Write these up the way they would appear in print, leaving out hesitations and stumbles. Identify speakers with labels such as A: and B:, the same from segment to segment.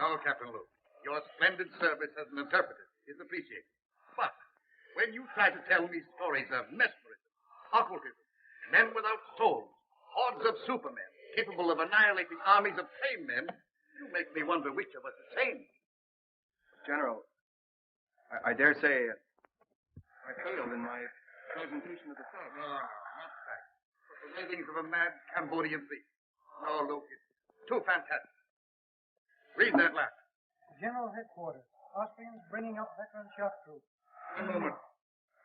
A: No, Captain Luke. Your splendid service as an interpreter is appreciated. But when you try to tell me stories of mesmerism, occultism, men without souls, hordes of supermen capable of annihilating armies of tame men, you make me wonder which of us is sane.
B: General, I dare say I failed in my presentation of the facts.
A: No, not facts. But the ravings of a mad Cambodian thief. No, Luke, it's too fantastic. Read that last.
C: General Headquarters. Austrians bringing up veteran shock troops.
A: One moment.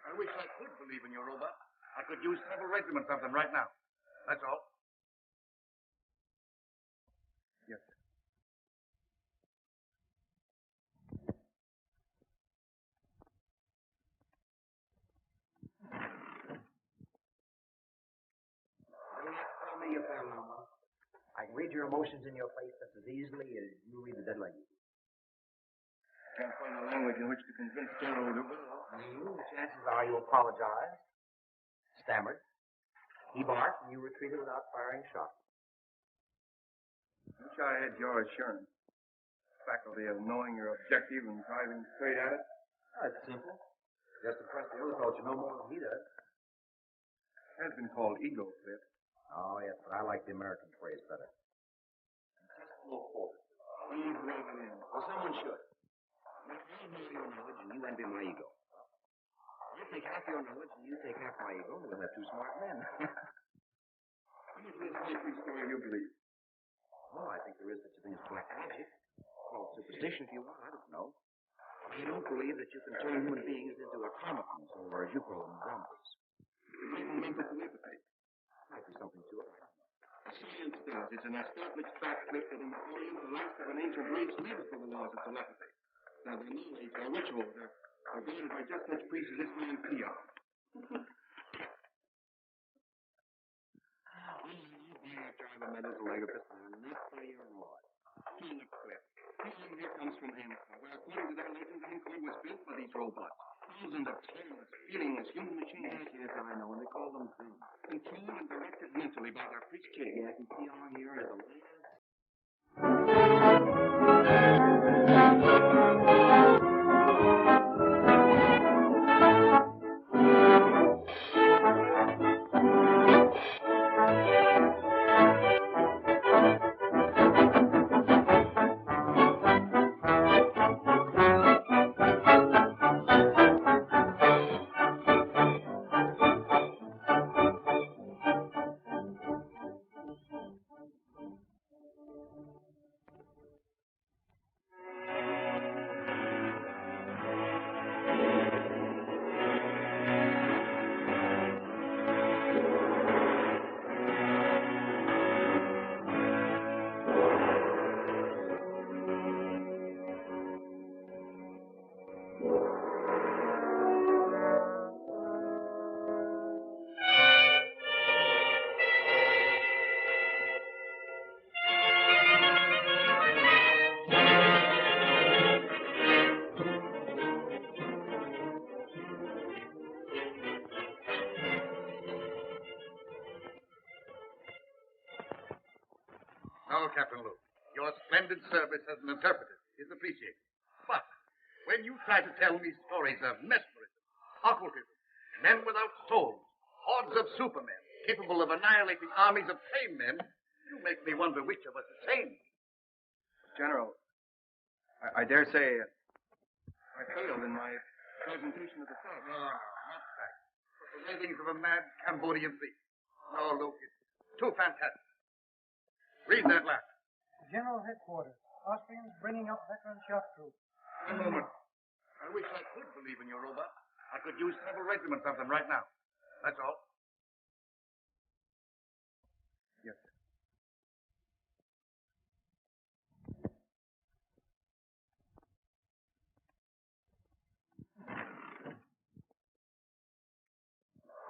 A: I wish I could believe in your robot. I could use several regiments of them right now. That's all.
B: Yes, sir.
D: Don't have to tell me you fell no more. I can read your emotions in your face just as easily as you read the dead language.
B: Can't find a language in which to convince General de Will.
D: The chances are you apologized, stammered, he barked, and you retreated without firing shots.
B: Wish I had your assurance. Faculty of knowing your objective and driving straight at it.
D: That's simple. Just impress the other fellow you know more than he does.
B: It has been called ego trip.
D: Oh, yes, but I like the American phrase better. Just look forward. Well, someone should. But if I know your knowledge and you envy my ego, I'll take half your knowledge and you take half my ego, and we'll have two smart men.
B: How much of this history story you believe?
D: Oh, I think there is such a thing as black magic. Call it superstition if you want, I don't know. I don't believe that you can turn human beings into automatons, or as you call them, zombies.
B: Mental telepathy.
D: Might be something to it, I don't know.
B: Science does. It's an established fact that in Napoleon, the last of an ancient race lives for the laws of telepathy. Now, their knowledge, their rituals, are guided by just such priests as this man Peon.
D: Drive a medical leg of pistol, not by your lord.
B: On the cliff. Peon here comes from Angkor, where according to their legends, Angkor was built for these robots. Thousands of tameless, feelingless human machines.
D: Yes, I know, and they call them things.
B: Controlled and directed mentally by their priest king.
D: Yes, and Peon here is a last.
A: No, Captain Luke. Your splendid service as an interpreter is appreciated. But when you try to tell me stories of mesmerism, occultism, men without souls, hordes of supermen capable of annihilating armies of tame men, you make me wonder which of us is sane.
B: General, I dare say I failed in my presentation of the facts.
A: No, not facts. But the ravings of a mad Cambodian thief. No, Luke, it's too fantastic. Read that last.
C: General Headquarters. Austrians bringing up veteran shock troops.
A: One moment. I wish I could believe in your robot. I could use several regiments of them right now. That's all.
B: Yes, sir.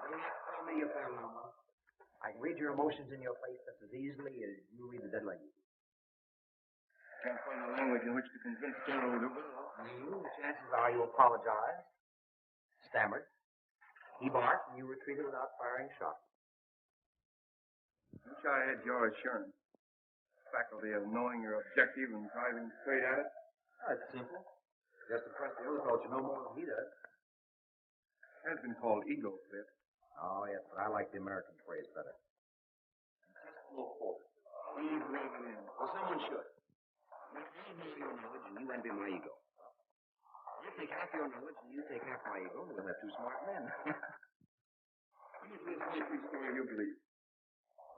D: Don't have to tell me you fell no more. I can read your emotions in your face just as easily as you read the dead language.
B: Can't find a language in which to convince General de Will.
D: The chances are you apologized, stammered, he barked, and you retreated without firing shots.
B: Wish I had your assurance. faculty of knowing your objective and driving straight at it?
D: Oh, it's simple. Just impress the other fellow you know more than he does.
B: It has been called ego flip.
D: Oh, yes, but I like the American phrase better. Just look forward.
B: Please rev it in.
D: Well, someone should. If I have your knowledge and you envy my ego. I take half your knowledge and you take half my ego, and we'll have two smart men.
B: How much of this history story you believe?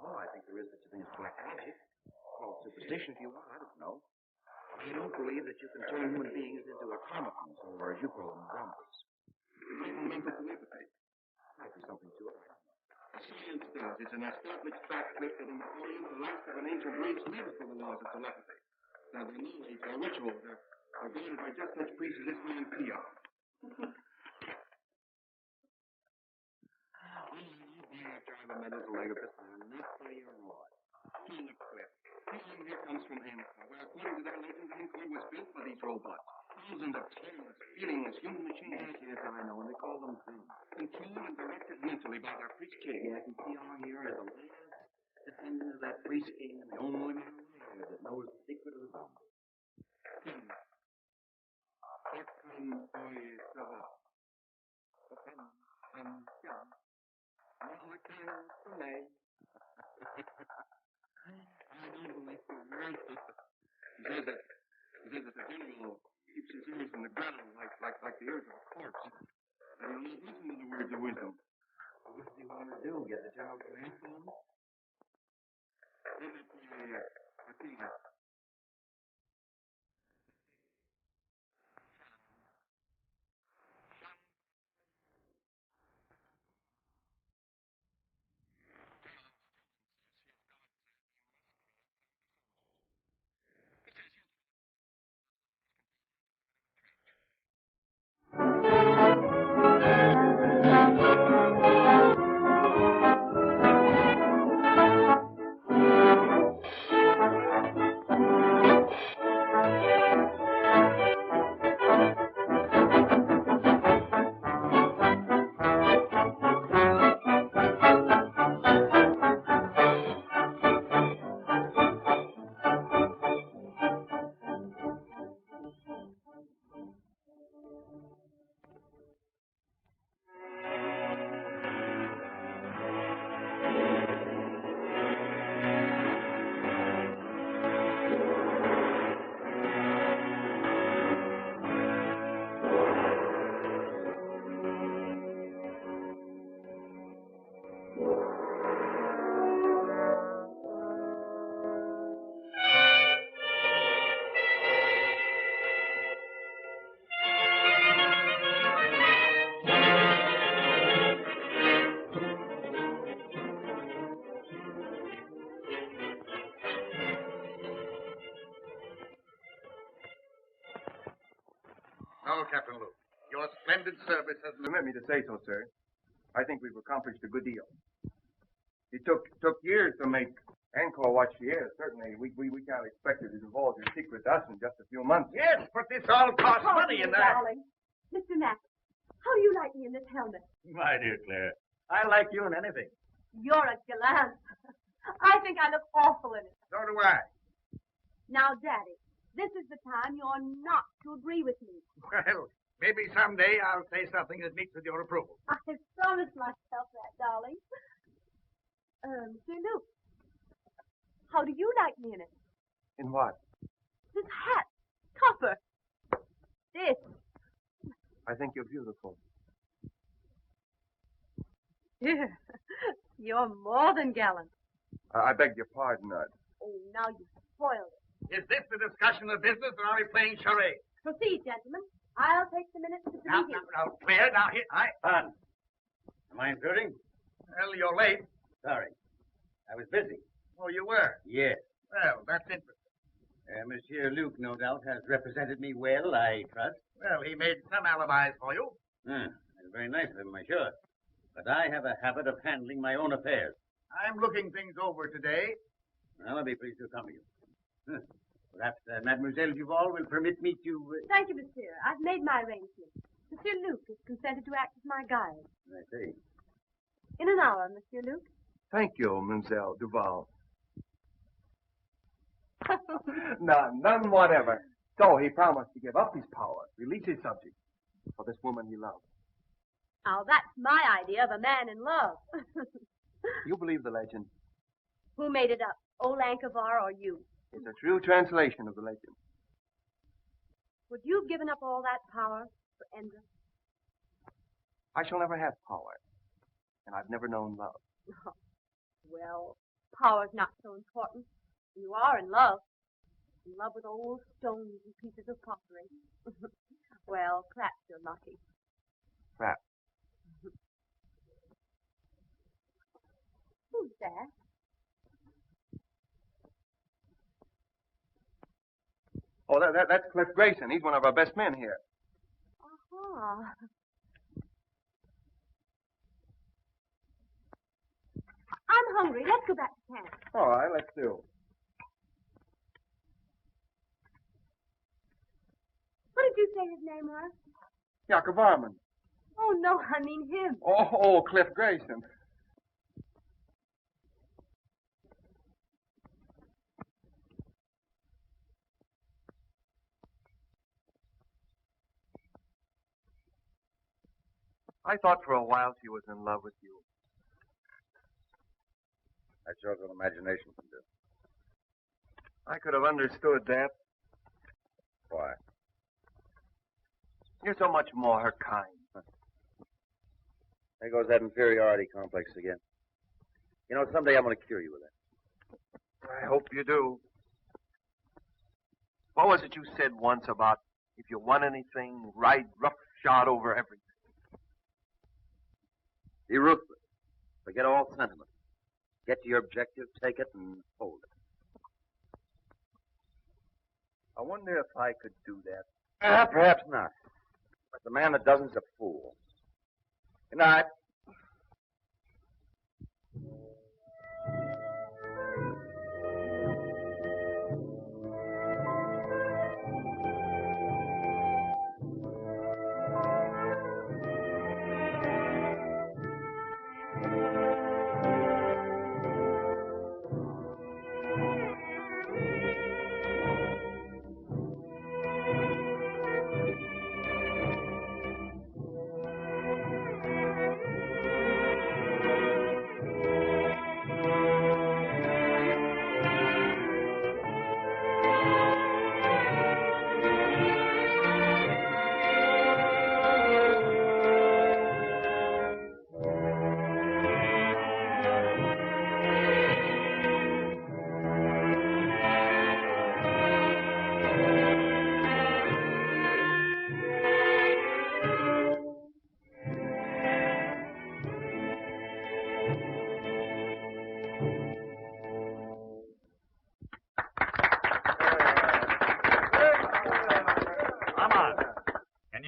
D: Oh, I think there is such a thing as black magic. Call it superstition if you want. I don't know. I don't believe that you can turn human beings into automatons, or as you call them, zombies.
B: Even mental telepathy.
D: Might be something to it.
B: Science does. It's an established fact that in the Orient, the last of an ancient race lives for the laws of telepathy. Now, they're new age, they're rituals. They're guided by just such priests as this man Peon.
D: Drive a metal telegraphist and not by your rod.
B: King of Cliff. Peon here comes from Angkor, where according to their legends, Angkor was built for these robots. Thousands of careless, feelingless human machines.
D: Yes, I know, and they call them things.
B: Controlled and directed mentally by their priest king.
D: Yes, and Peon here is the last descendant of that priest king, and the only man alive that knows the secret of the zombie.
B: He says that the general keeps his ears in the ground like the ears of a corpse. And he'll not listen to the words of wisdom.
D: What does he want to do? Get the general command for him?
A: No, Captain Luke. Your splendid service has...
B: Permit me to say so, sir. I think we've accomplished a good deal. It took years to make Angkor watch the air. Certainly, we can't expect you to divulge your secret to us in just a few months.
A: Yes, but this all costs money, and that...
E: Darling. Mr. Mack, how do you like me in this helmet?
F: My dear Claire, I like you in anything.
E: You're a gallant. I think I look awful in it.
A: So do I.
E: Now, Daddy, this is the time you're not to agree with me.
A: Well, maybe someday I'll say something that meets with your approval.
E: I promised myself that, darling. Mr. Luke, how do you like me in it?
B: In what?
E: This hat, topper. This.
B: I think you're beautiful.
E: You're more than gallant.
B: I beg your pardon.
E: Oh, now you spoiled it.
A: Is this the discussion of business, or are we playing charades?
E: Proceed, gentlemen. I'll take the minutes to
A: Now,
E: begin.
A: Claire, now, here,
F: Pardon. Am I intruding?
A: Well, you're late.
F: Sorry. I was busy.
A: Oh, you were?
F: Yes.
A: Well, that's interesting.
F: Monsieur Luke, no doubt, has represented me well, I trust.
A: Well, he made some alibis for you.
F: That's very nice of him, I'm sure. But I have a habit of handling my own affairs.
A: I'm looking things over today.
F: Well, I'll be pleased to accompany you. Perhaps Mademoiselle Duval will permit me to...
E: Thank you, monsieur. I've made my arrangements. Monsieur Luke has consented to act as my guide.
F: I see.
E: In an hour, Monsieur Luke.
B: Thank you, Mademoiselle Duval. None whatever. So he promised to give up his power, release his subjects for this woman he loved.
E: Now, that's my idea of a man in love.
B: You believe the legend?
E: Who made it up? Old Ankavar or you?
B: It's a true translation of the legend.
E: Would you have given up all that power for Endra?
B: I shall never have power, and I've never known love.
E: Well, power's not so important. You are in love. In love with old stones and pieces of pottery. Well, perhaps you're lucky.
B: Perhaps.
E: Who's that?
B: Oh, that's Cliff Grayson. He's one of our best men here.
E: Uh-huh. I'm hungry. Let's go back to camp.
B: All right, let's do.
E: What did you say his name was?
B: Jakob Varman.
E: Oh, no, I mean him.
B: Oh, Cliff Grayson. I thought for a while she was in love with you.
A: That shows what imagination can do.
B: I could have understood that.
A: Why?
B: You're so much more her kind.
A: There goes that inferiority complex again. You know, someday I'm going to cure you with that.
B: I hope you do. What was it you said once about if you want anything, ride roughshod over everything?
A: Be ruthless. Forget all sentiment. Get to your objective, take it, and hold it.
B: I wonder if I could do that.
A: Perhaps not. But the man that doesn't is a fool. Good night.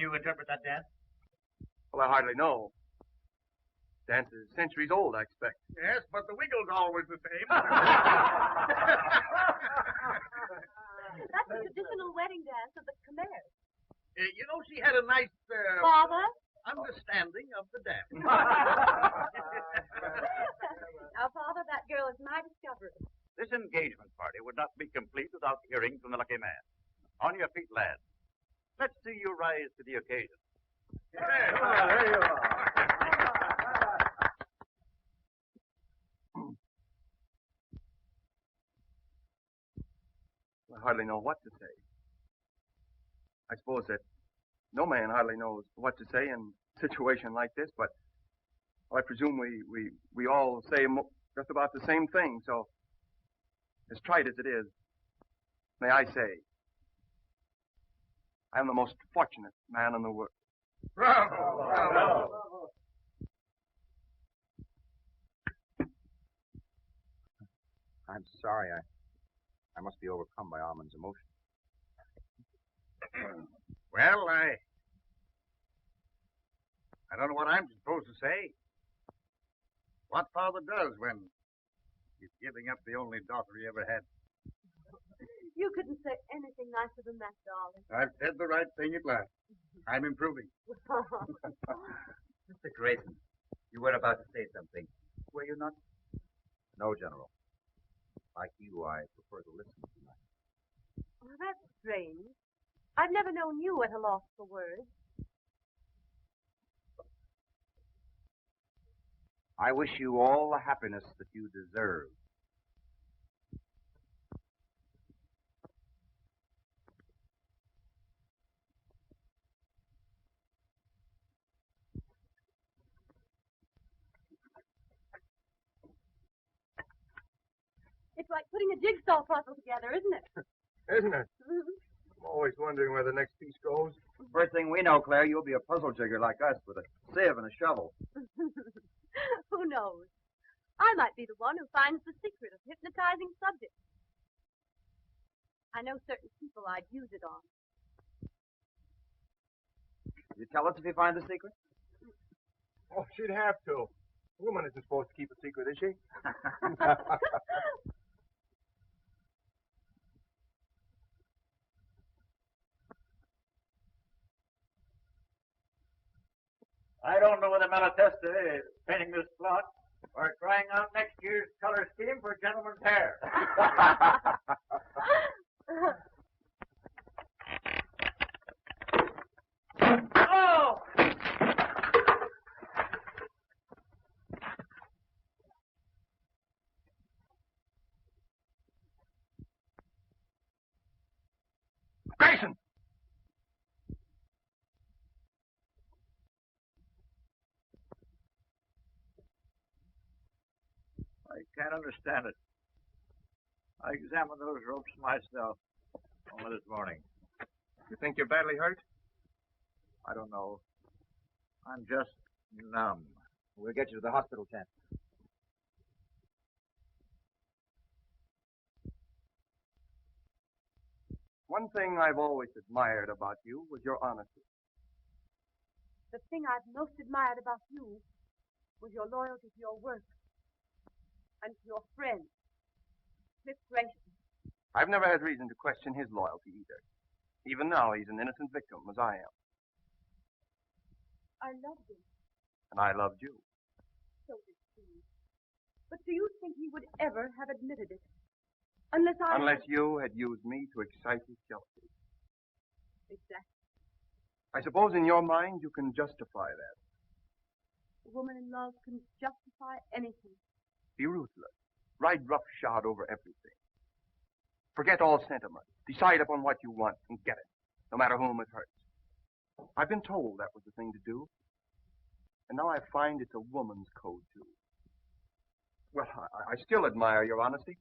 F: Interpret that dance?
B: Well, I hardly know. Dance is centuries old, I expect.
A: Yes, but the wiggle's always the same.
E: That's the traditional wedding dance of the Khmers.
A: You know, she had a nice
E: Father?
A: understanding of the dance.
E: Now, Father, that girl is my discovery.
F: This engagement party would not be complete without hearing from the lucky man. On your feet, lads. Let's see you rise to the occasion.
B: There you are. I hardly know what to say. I suppose that no man hardly knows what to say in a situation like this, but I presume we all say just about the same thing, so as trite as it is, may I say, I am the most fortunate man in the world.
A: Bravo! Bravo!
D: I'm sorry. I must be overcome by Armand's emotion.
A: Well, I don't know what I'm supposed to say. What father does when he's giving up the only daughter he ever had.
E: You couldn't say anything nicer than that, darling.
A: I've said the right thing at last. I'm improving.
D: Mr. Grayson, you were about to say something. Were you not? No, General. Like you, I prefer to listen tonight.
E: Well, that's strange. I've never known you at a loss for words.
D: I wish you all the happiness that you deserve.
E: It's like putting a jigsaw puzzle together, isn't it?
B: Isn't it? I'm always wondering where the next piece goes.
D: First thing we know, Claire, you'll be a puzzle jigger like us with a sieve and a shovel.
E: Who knows? I might be the one who finds the secret of hypnotizing subjects. I know certain people I'd use it on.
D: You tell us if you find the secret?
B: Oh, she'd have to. A woman isn't supposed to keep a secret, is she?
F: I don't know whether Malatesta is painting this plot or trying out next year's color scheme for gentlemen's hair. Oh!
B: Grayson!
F: I can't understand it. I examined those ropes myself only this morning.
B: You think you're badly hurt?
F: I don't know. I'm just numb.
D: We'll get you to the hospital tent.
B: One thing I've always admired about you was your honesty.
E: The thing I've most admired about you was your loyalty to your work and to your friend, Smith Grayson.
B: I've never had reason to question his loyalty either. Even now, he's an innocent victim, as I am.
E: I loved him.
B: And I loved you.
E: So did he. But do you think he would ever have admitted it? Unless
B: you had used me to excite his jealousy.
E: Exactly.
B: I suppose in your mind you can justify that.
E: A woman in love can justify anything.
B: Be ruthless. Ride roughshod over everything. Forget all sentiment. Decide upon what you want and get it, no matter whom it hurts. I've been told that was the thing to do. And now I find it's a woman's code, too. Well, I still admire your honesty.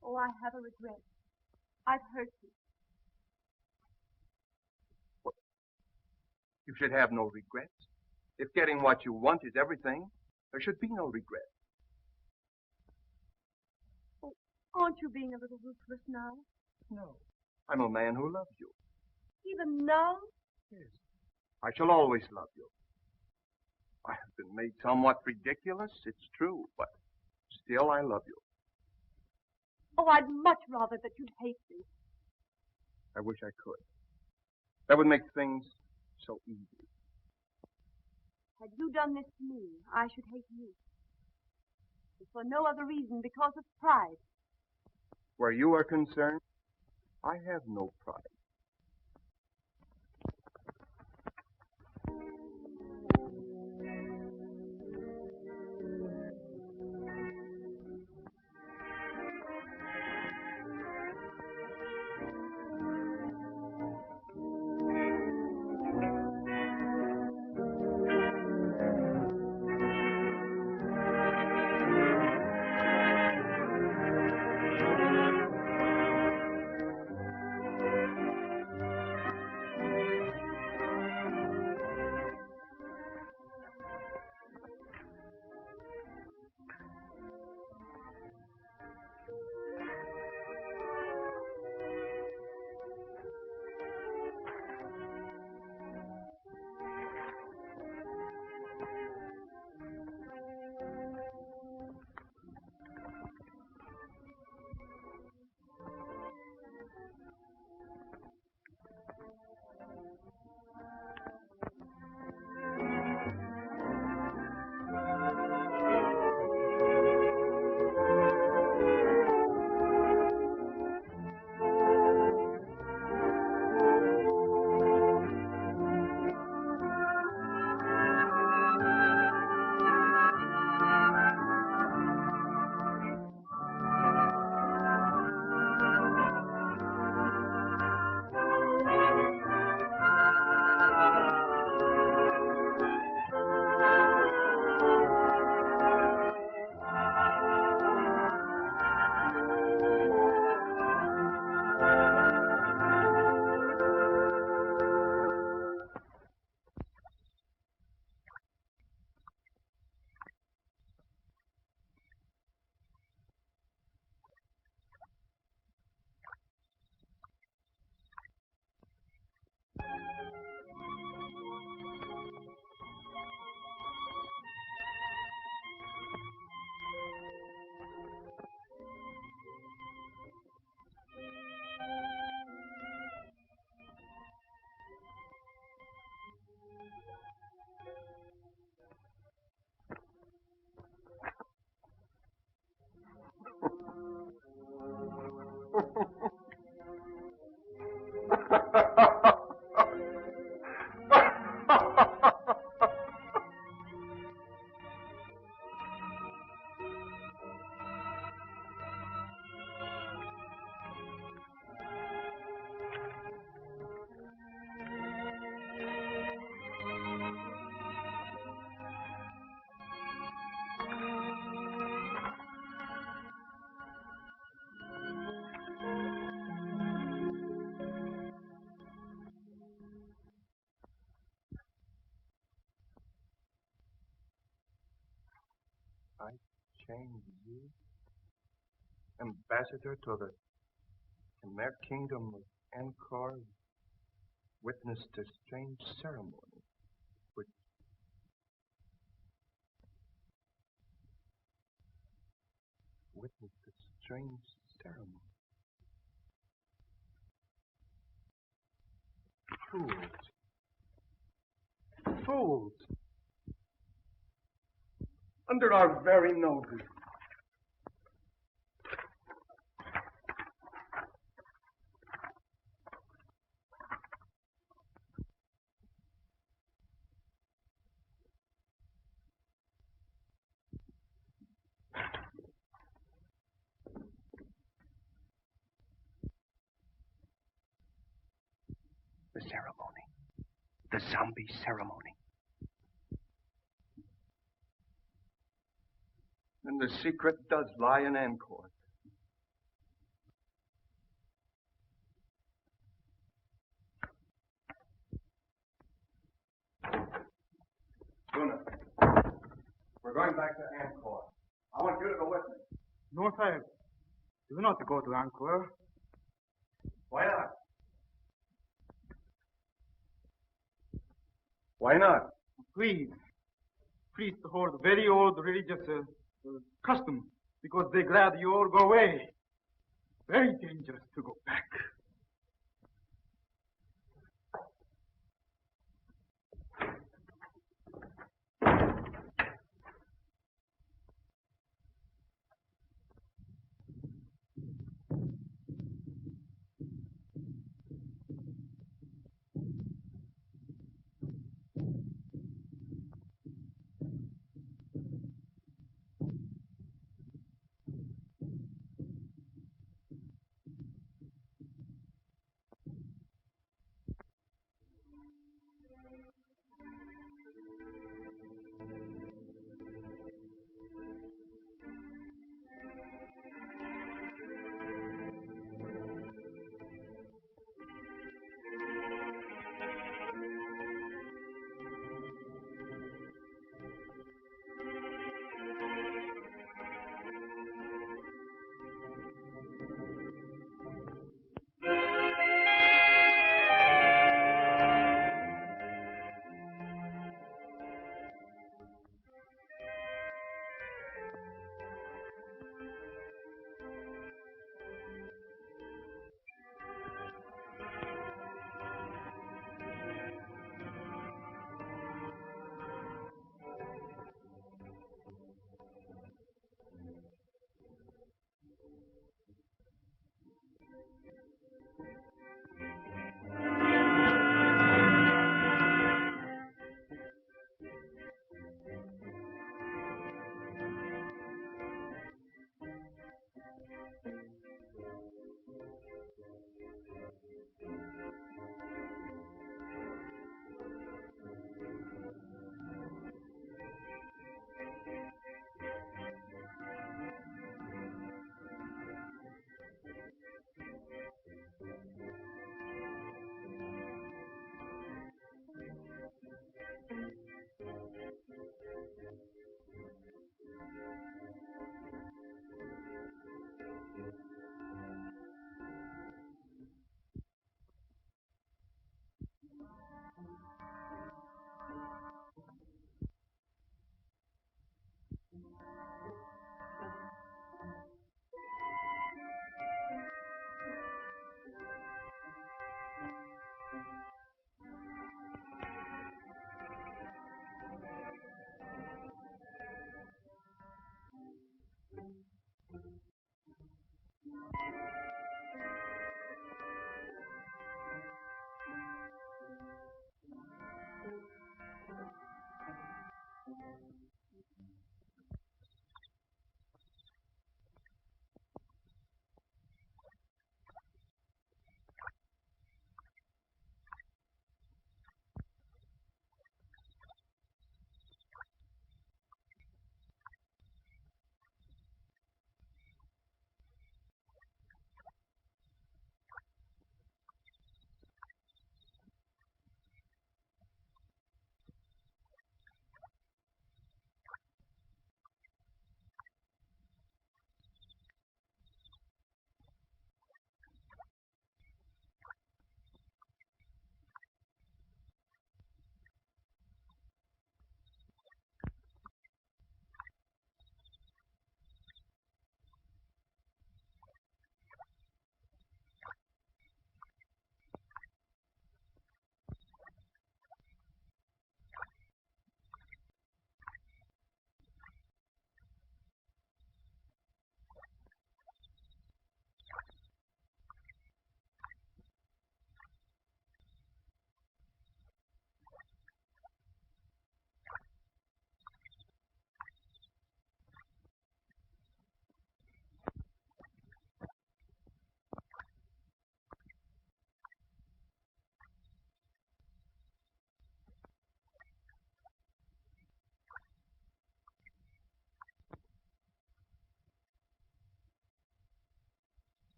E: Oh, I have a regret. I've hurt you.
B: Well, you should have no regrets. If getting what you want is everything, there should be no regret.
E: Oh, aren't you being a little ruthless now?
B: No. I'm a man who loves you.
E: Even now?
B: Yes. I shall always love you. I have been made somewhat ridiculous, it's true, but still I love you.
E: Oh, I'd much rather that you'd hate me.
B: I wish I could. That would make things so easy.
E: Had you done this to me, I should hate you. And for no other reason, because of pride.
B: Where you are concerned, I have no pride. I change you, ambassador to the Khmer kingdom of Angkor, witness the strange ceremony which witness the strange ceremony. Fools. Fools. Under our very noses. The ceremony. The zombie ceremony. And the secret does lie in Angkor. Luna, we're going back to Angkor. I want you to go with me.
C: No, sir. Do not go to Angkor.
B: Why not? Why not?
C: Please. Priests hold very old religious custom because they glad you all go away. Very dangerous to go back.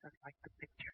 D: just like the picture.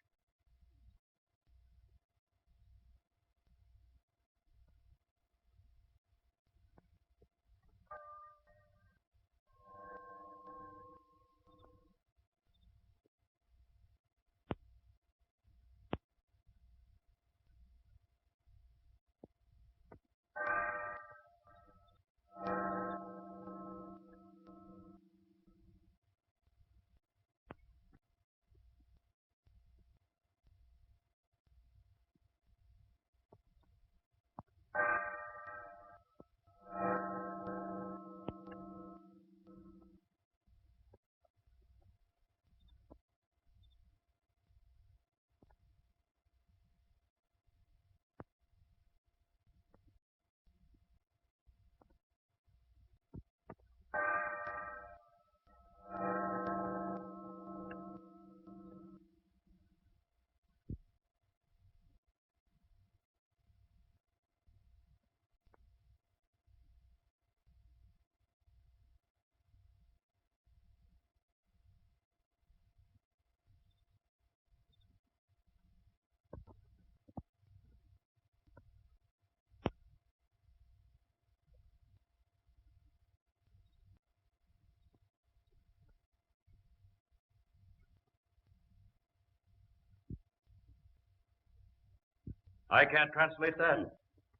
F: I can't translate that.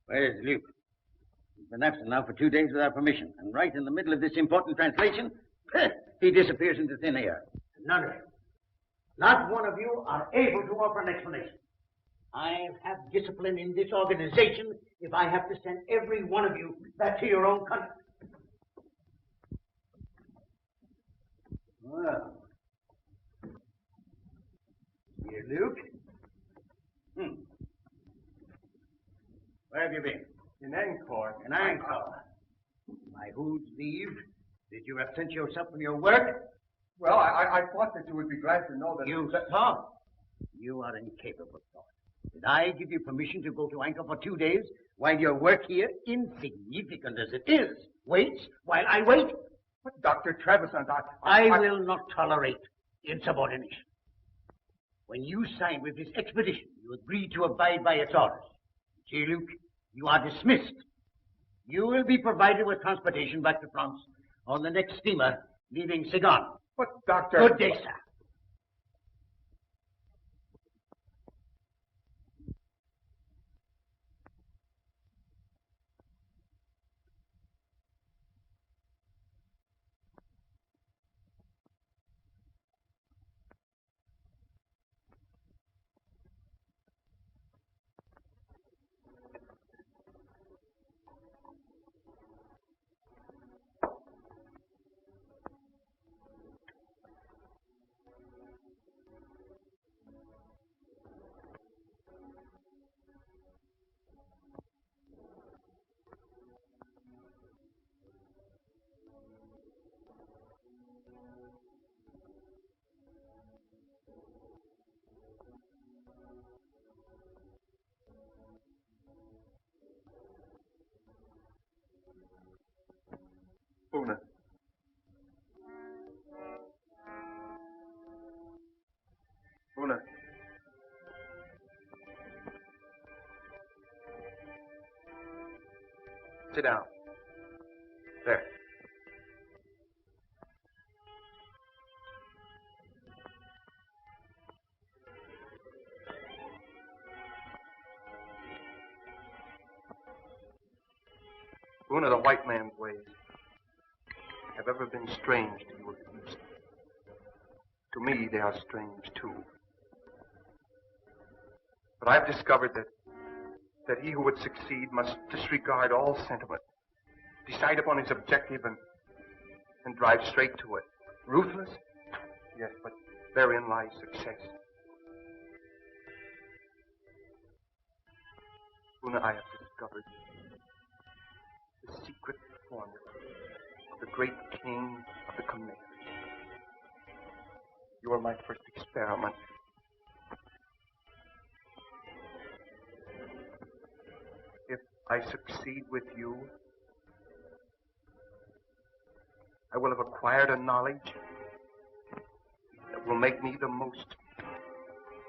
D: Where's Luke? He's been absent now for 2 days without permission. And right in the middle of this important translation, he disappears into thin air.
G: None of you. Not one of you are able to offer an explanation. I have discipline in this organization if I have to send every one of you back to your own country. Well, dear Luke. Where have you been?
B: In Angkor.
G: In Angkor. By whose leave did you absent yourself from your work?
B: Well, I thought that you would be glad to know that...
G: You thought? You are incapable of thought. Did I give you permission to go to Angkor for 2 days while your work here, insignificant as it is, waits while I wait?
B: But Dr. Trevisan,
G: I will not tolerate insubordination. When you signed with this expedition, you agreed to abide by its orders. See, Luke, you are dismissed. You will be provided with transportation back to France on the next steamer leaving Saigon.
B: But, Doctor...
G: Good day, sir.
B: Una. Una. Sit down. There. Una, the white man's ways have ever been strange to you of the East. To me, they are strange, too. But I've discovered that he who would succeed must disregard all sentiment, decide upon his objective, and drive straight to it. Ruthless? Yes, but therein lies success. Una, I have discovered the secret formula of the great king of the Khmer. You are my first experiment. If I succeed with you, I will have acquired a knowledge that will make me the most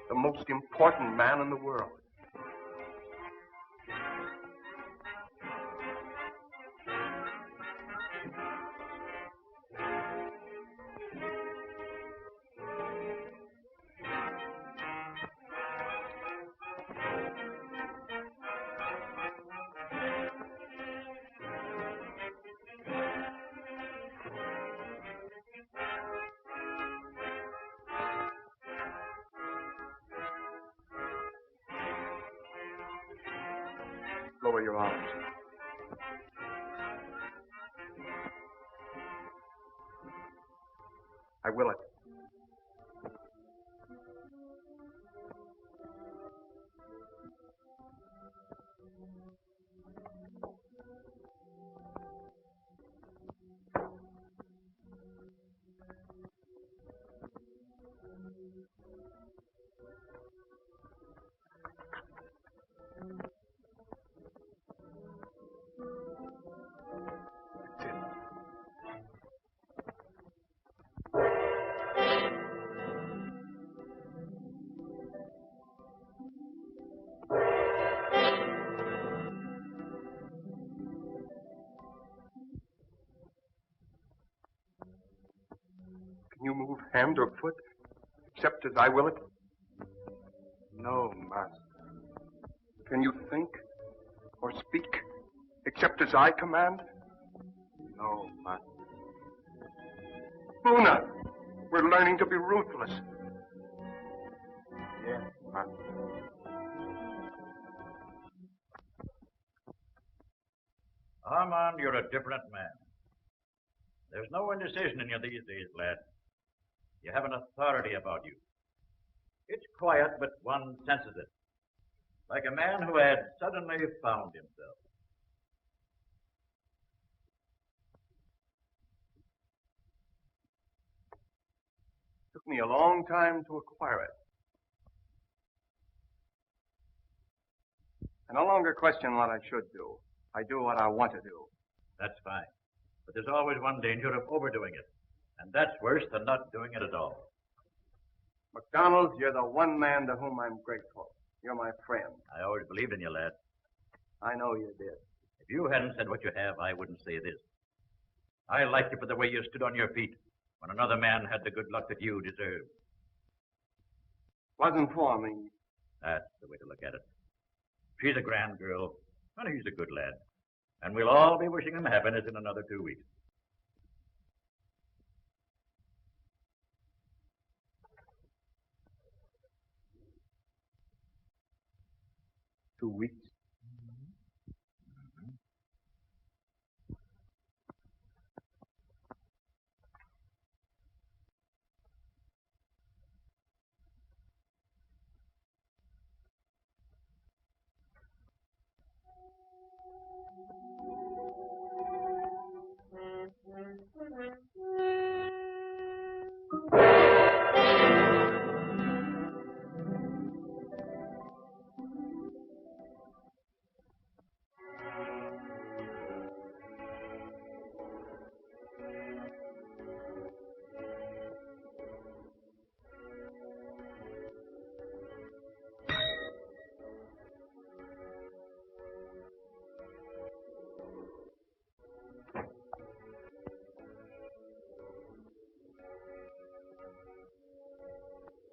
B: the most important man in the world. Lower your arms. I will it. Can you move hand or foot, except as I will it?
A: No, master.
B: Can you think or speak, except as I command?
A: No, master.
B: Luna, we're learning to be ruthless.
A: Yes, master.
F: Armand, you're a different man. There's no indecision in you these days, lad. You have an authority about you. It's quiet, but one senses it. Like a man who had suddenly found himself.
B: Took me a long time to acquire it. I no longer question what I should do. I do what I want to do.
F: That's fine. But there's always one danger of overdoing it. And that's worse than not doing it at all.
B: McDonald, you're the one man to whom I'm grateful. You're my friend.
F: I always believed in you, lad.
B: I know you did.
F: If you hadn't said what you have, I wouldn't say this. I liked you for the way you stood on your feet when another man had the good luck that you deserved.
B: Wasn't for me.
F: That's the way to look at it. She's a grand girl, and he's a good lad. And we'll all be wishing him happiness in another 2 weeks.
B: Two weeks.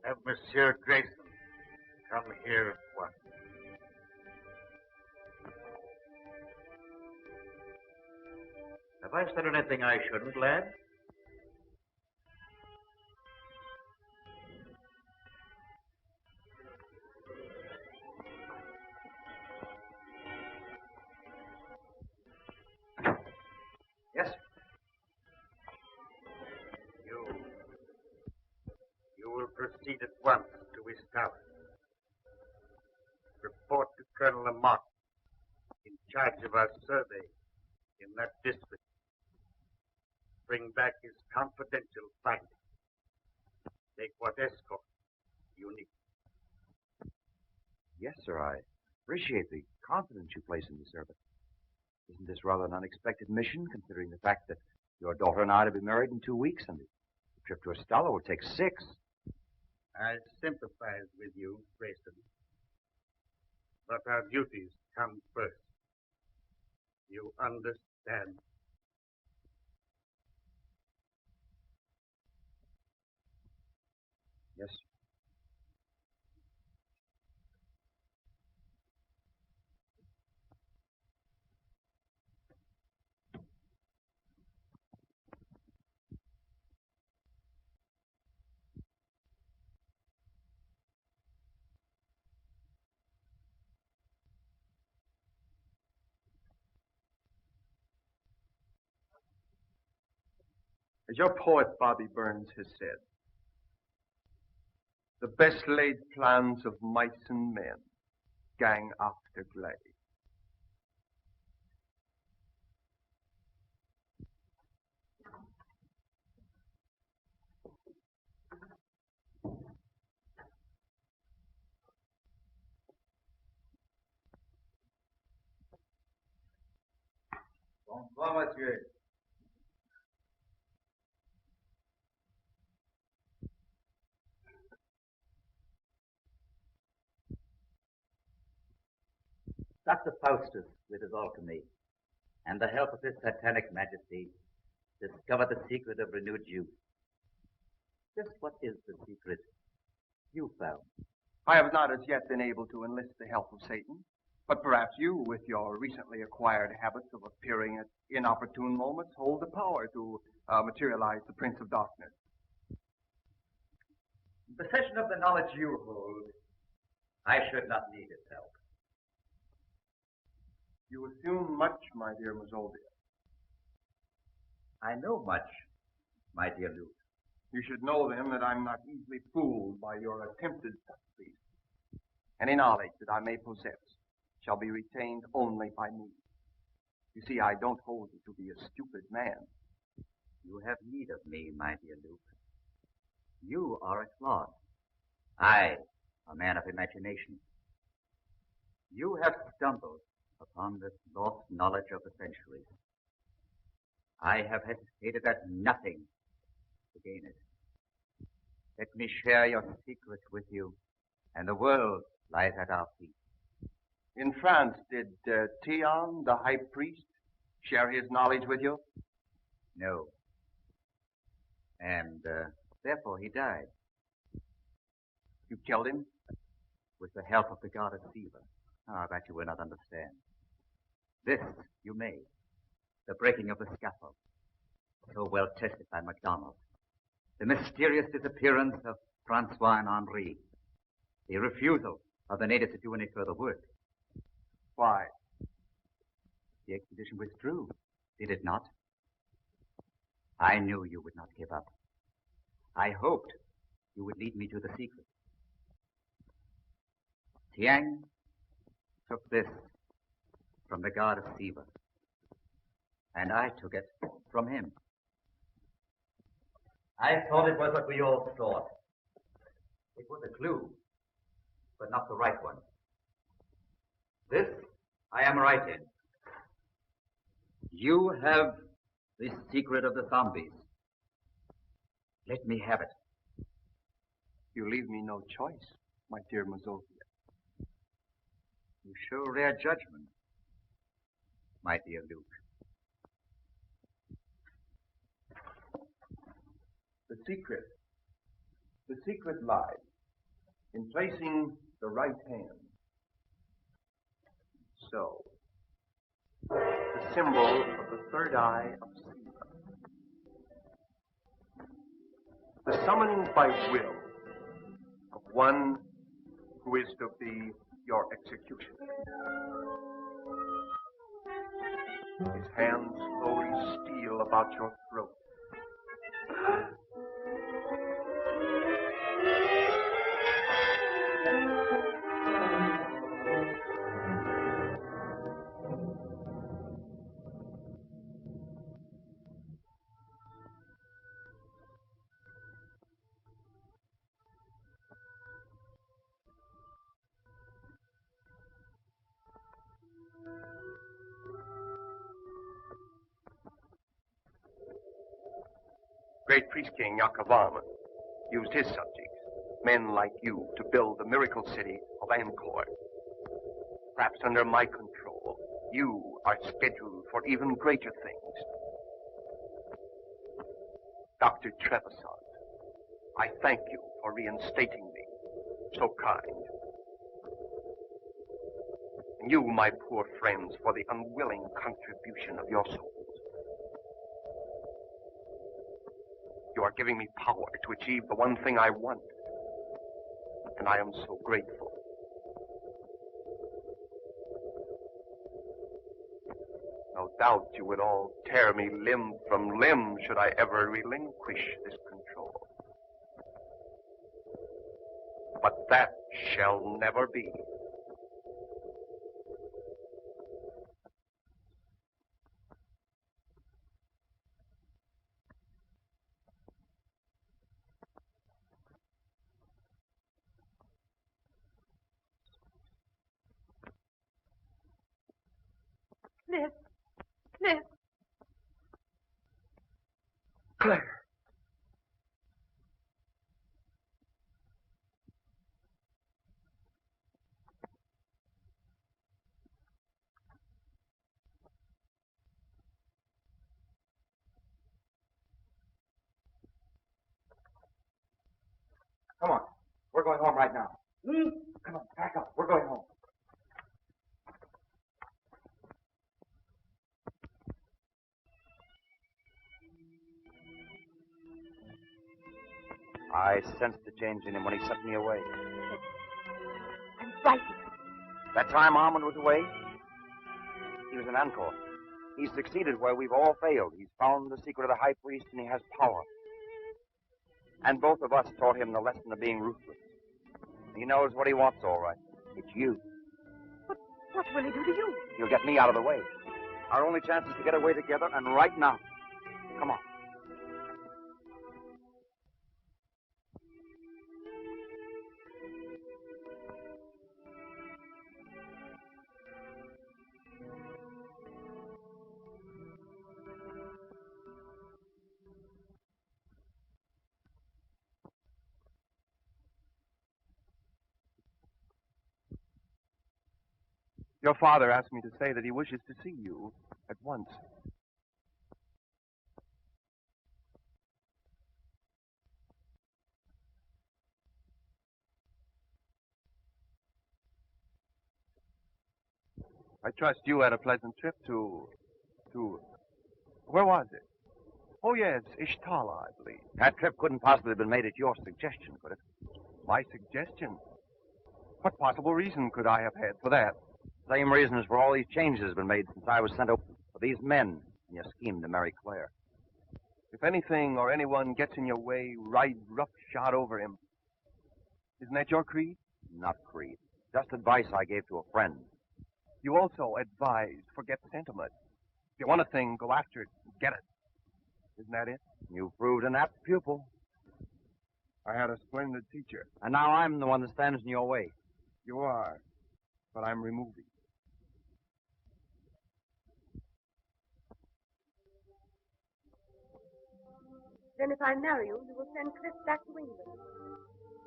A: Have Monsieur Grayson come here at once.
F: Have I said anything I shouldn't, lad?
B: Yes?
A: You will proceed at once to his tower. Report to Colonel Lamont, in charge of our survey in that district. Bring back his confidential findings. Take what escort you need.
D: Yes, sir. I appreciate the confidence you place in the servant. Isn't this rather an unexpected mission, considering the fact that your daughter and I are to be married in 2 weeks, and the trip to Estella will take 6?
A: I sympathize with you, Grayson. But our duties come first. You understand?
B: Yes. As your poet Bobby Burns has said, the best laid plans of mice and men gang after gley.
F: Bonsoir, monsieur. Dr. Faustus, with his alchemy, and the help of his satanic majesty, discovered the secret of renewed youth. Just what is the secret you found?
B: I have not as yet been able to enlist the help of Satan, but perhaps you, with your recently acquired habits of appearing at inopportune moments, hold the power to materialize the Prince of Darkness.
F: In possession of the knowledge you hold, I should not need his help.
B: You assume much, my dear Mazovia.
F: I know much, my dear Luke.
B: You should know, then, that I'm not easily fooled by your attempted subtleties. Any knowledge that I may possess shall be retained only by me. You see, I don't hold you to be a stupid man.
F: You have need of me, my dear Luke. You are a clod. I, a man of imagination. You have stumbled upon this lost knowledge of the centuries. I have hesitated at nothing to gain it. Let me share your secret with you, and the world lies at our feet.
B: In France, did Theon, the high priest, share his knowledge with you?
F: No. And therefore he died.
B: You killed him?
F: With the help of the goddess Siva. Ah, that you will not understand. This you may. The breaking of the scaffold. So well tested by MacDonald. The mysterious disappearance of Francois and Henri. The refusal of the natives to do any further work.
B: Why?
F: The expedition withdrew, did it not? I knew you would not give up. I hoped you would lead me to the secret. Tiang took this from the goddess Siva, and I took it from him. I thought it was what we all thought. It was a clue, but not the right one. This I am right in. You have the secret of the zombies. Let me have it.
B: You leave me no choice, my dear Mazovia.
F: You show rare judgment, my dear Luke.
B: The secret lies in placing the right hand. So, the symbol of the third eye of Siva. The summoning by will of one who is to be your executioner. His hands slowly steal about your throat. Great priest king Yakovam used his subjects Men like you to build the miracle city of Angkor. Perhaps under my control, you are scheduled for even greater things. Dr. Trevisan, I thank you for reinstating me. So kind. And you, my poor friends, for the unwilling contribution of your souls. You are giving me power to achieve the one thing I want. And I am so grateful. No doubt you would all tear me limb from limb should I ever relinquish this control. But that shall never be.
E: Cliff. Cliff.
B: Claire.
D: Come on. We're going home right now. Come on, pack up. We're going home.
H: I sensed the change in him when he sent me away.
E: I'm frightened.
H: That time Armand was away, he was in Angkor. He's succeeded where we've all failed. He's found the secret of the high priest, and he has power. And both of us taught him the lesson of being ruthless. He knows what he wants, all right. It's you.
E: But what will he do to you?
H: He'll get me out of the way. Our only chance is to get away together, and right now. Come on.
B: Your father asked me to say that he wishes to see you at once. I trust you had a pleasant trip to... Where was it? Oh, yes, Ishtala, I believe.
H: That trip couldn't possibly have been made at your suggestion, could it?
B: My suggestion? What possible reason could I have had for that?
H: Same reason as for all these changes have been made since I was sent over. For these men and your scheme to marry Claire.
B: If anything or anyone gets in your way, ride roughshod over him. Isn't that your creed?
H: Not creed. Just advice I gave to a friend.
B: You also advised forget sentiment. If you want a thing, go after it and get it. Isn't that it?
H: You proved an apt pupil.
B: I had a splendid teacher.
H: And now I'm the one that stands in your way.
B: You are, but I'm removing.
E: Then if I marry you, you will send Cliff back to England.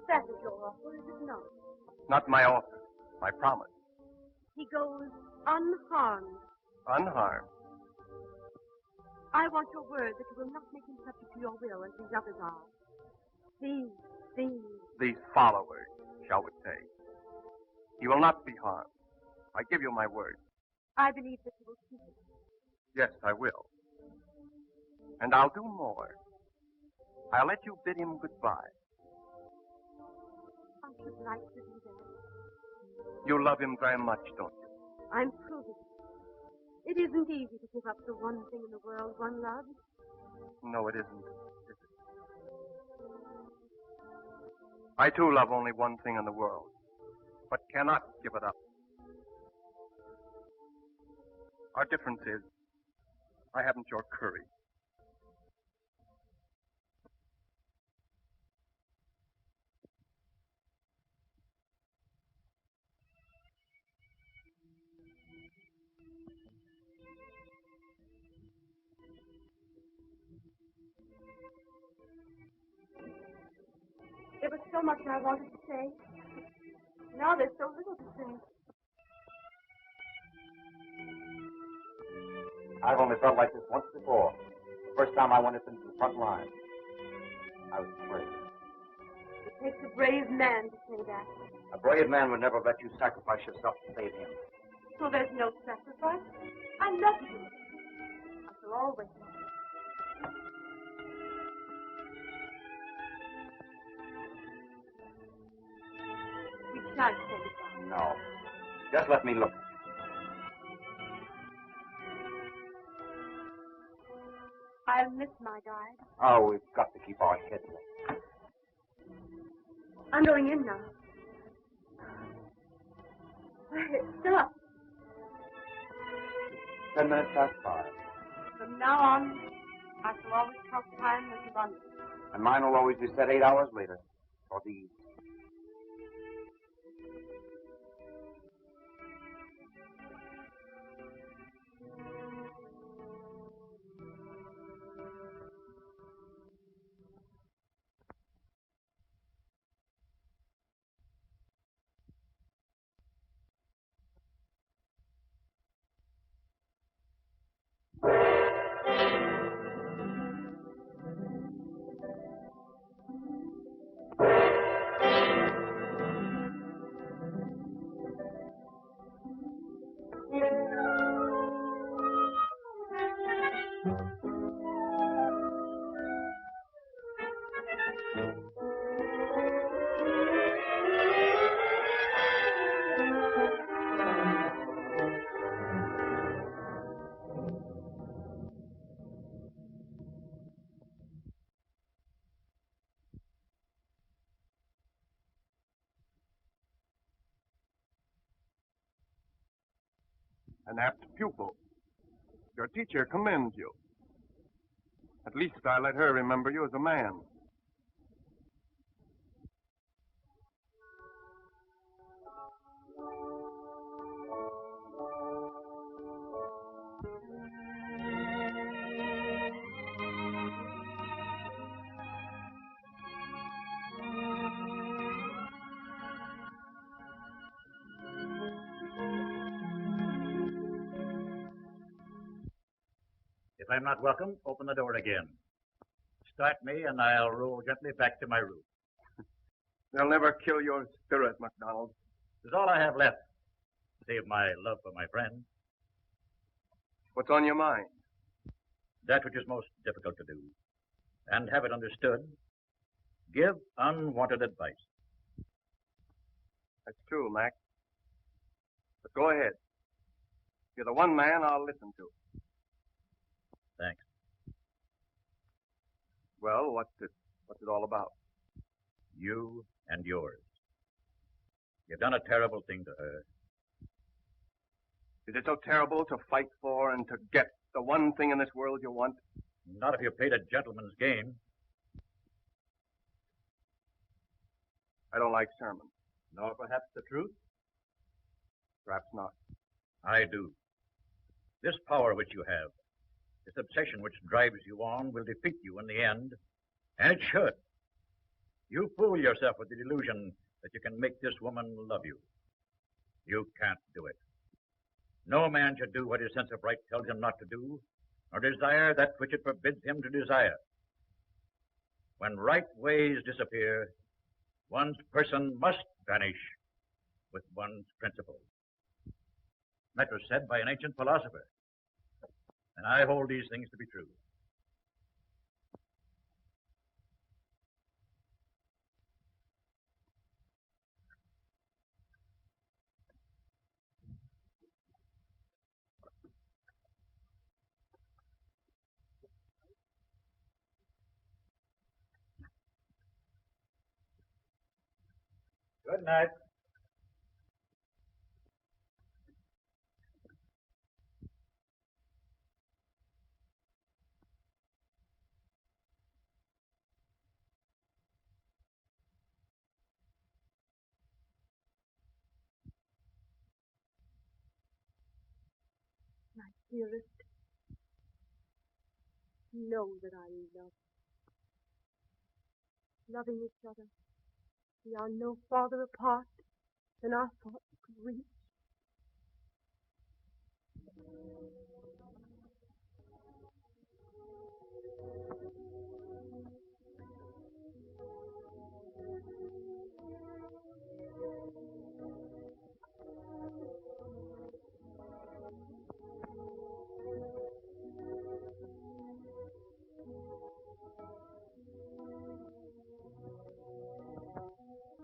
E: That is your offer, is it not?
B: Not my offer. My promise.
E: He goes unharmed.
B: Unharmed.
E: I want your word that you will not make him subject to your will as these others are.
B: These followers, shall we say. He will not be harmed. I give you my word.
E: I believe that you will keep it.
B: Yes, I will. And I'll do more. I'll let you bid him goodbye.
E: I should like to do that.
B: You love him very much, don't you?
E: I'm proving it. It isn't easy to give up the one thing in the world one loves.
B: No, it isn't. Is it? I, too, love only one thing in the world, but cannot give it up. Our difference is, I haven't your courage.
E: It was So much I wanted to say. Now there's so little to say.
H: I've only felt like this once before. The first time I went into the front line. I was afraid.
E: It takes a brave man to say that.
H: A brave man would never let you sacrifice yourself to save him.
E: So there's no sacrifice. I love you. I shall always love you. We can't say goodbye.
H: No. Just let me look.
E: I'll miss my guide.
H: Oh, we've got to keep our heads up.
E: I'm going in now. Stop.
H: 10 minutes past 5.
E: From now on, I shall always count time as abundance.
H: And mine will always be set 8 hours later. For the
B: An apt pupil. Your teacher commends you. At least I let her remember you as a man.
F: If I'm not welcome, open the door again. Start me, and I'll roll gently back to my room.
B: They'll never kill your spirit, MacDonald.
F: It's all I have left, save my love for my friend.
B: What's on your mind?
F: That which is most difficult to do. And have it understood. Give unwanted advice.
B: That's true, Mac. But go ahead. You're the one man I'll listen to.
F: Thanks.
B: Well, what's it all about?
F: You and yours. You've done a terrible thing to her.
B: Is it so terrible to fight for and to get the one thing in this world you want?
F: Not if you played a gentleman's game.
B: I don't like sermons.
F: Nor perhaps the truth?
B: Perhaps not.
F: I do. This power which you have, this obsession which drives you on, will defeat you in the end. And it should. You fool yourself with the delusion that you can make this woman love you. You can't do it. No man should do what his sense of right tells him not to do, nor desire that which it forbids him to desire. When right ways disappear, one's person must vanish with one's principles. That was said by an ancient philosopher, and I hold these things to be true. Good night.
E: My dearest, know that I love you. Loving each other We are no farther apart than our thoughts could reach.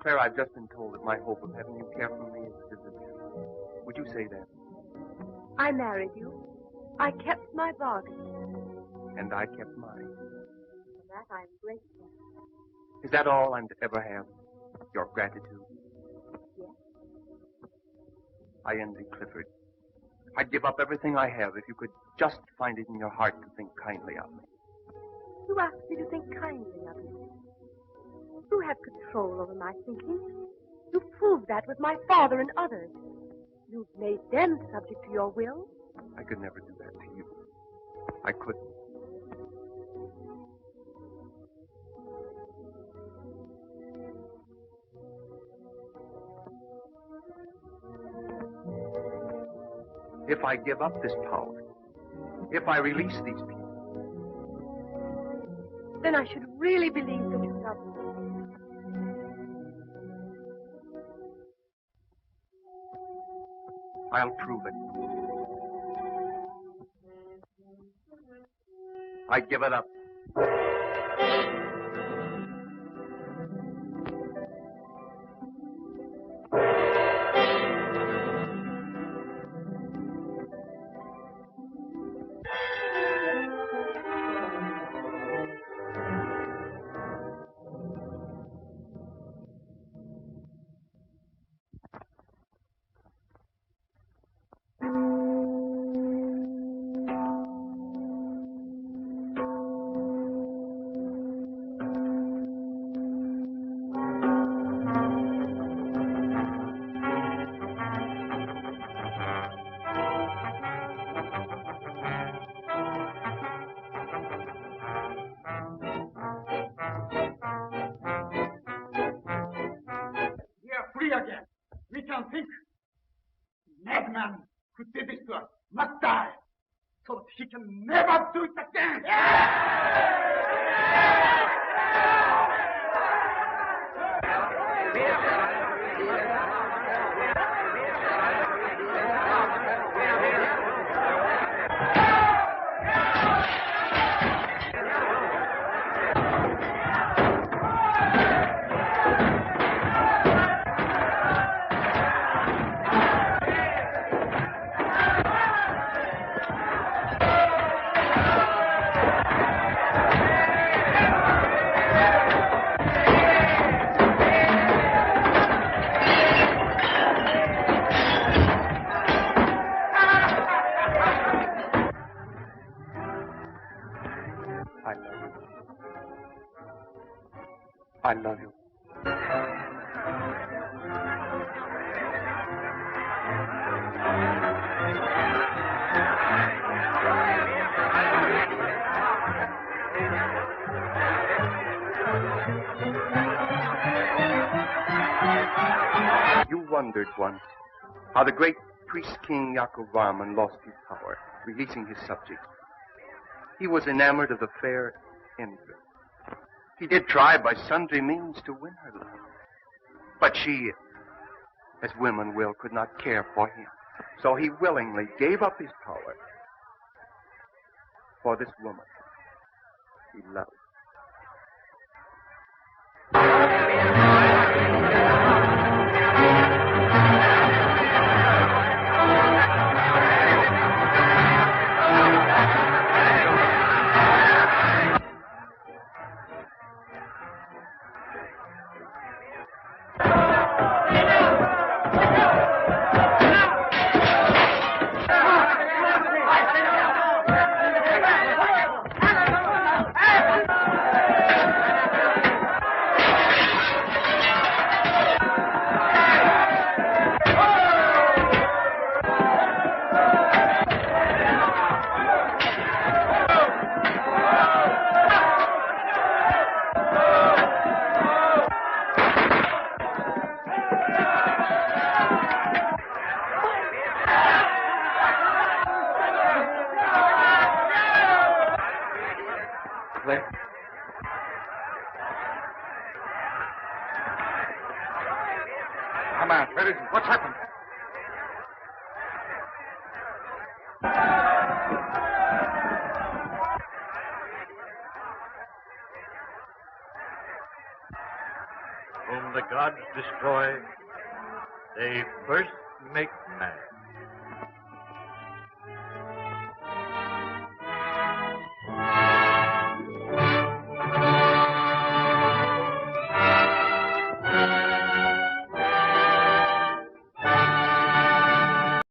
B: Claire, I've just been told that my hope of having you care for me is disappearing. Would you say that?
E: I married you. I kept my bargain.
B: And I kept mine.
E: For that I'm grateful.
B: Is that all I'm to ever have? Your gratitude?
E: Yes.
B: I envy Clifford. I'd give up everything I have if you could just find it in your heart to think kindly of me.
E: You asked me to think kindly of you. You have control over my thinking. You've proved that with my father and others. You've made them subject to your will.
B: I could never do that to you. I couldn't. If I give up this power, if I release these people,
E: Then I should really believe that you love me.
B: I'll prove it. I give it up.
C: We are free again. We can think. Madman who did this to us must die, so that he can never do it again.
B: I love you. You wondered once how the great priest-king Yakov Varman lost his power, releasing his subjects. He was enamored of the fair Indra. He did try by sundry means to win her love. But she, as women will, could not care for him. So he willingly gave up his power for this woman he loved.
A: Cliff. Come on, where is he? What's happened?
F: Whom the gods destroy, they first make mad.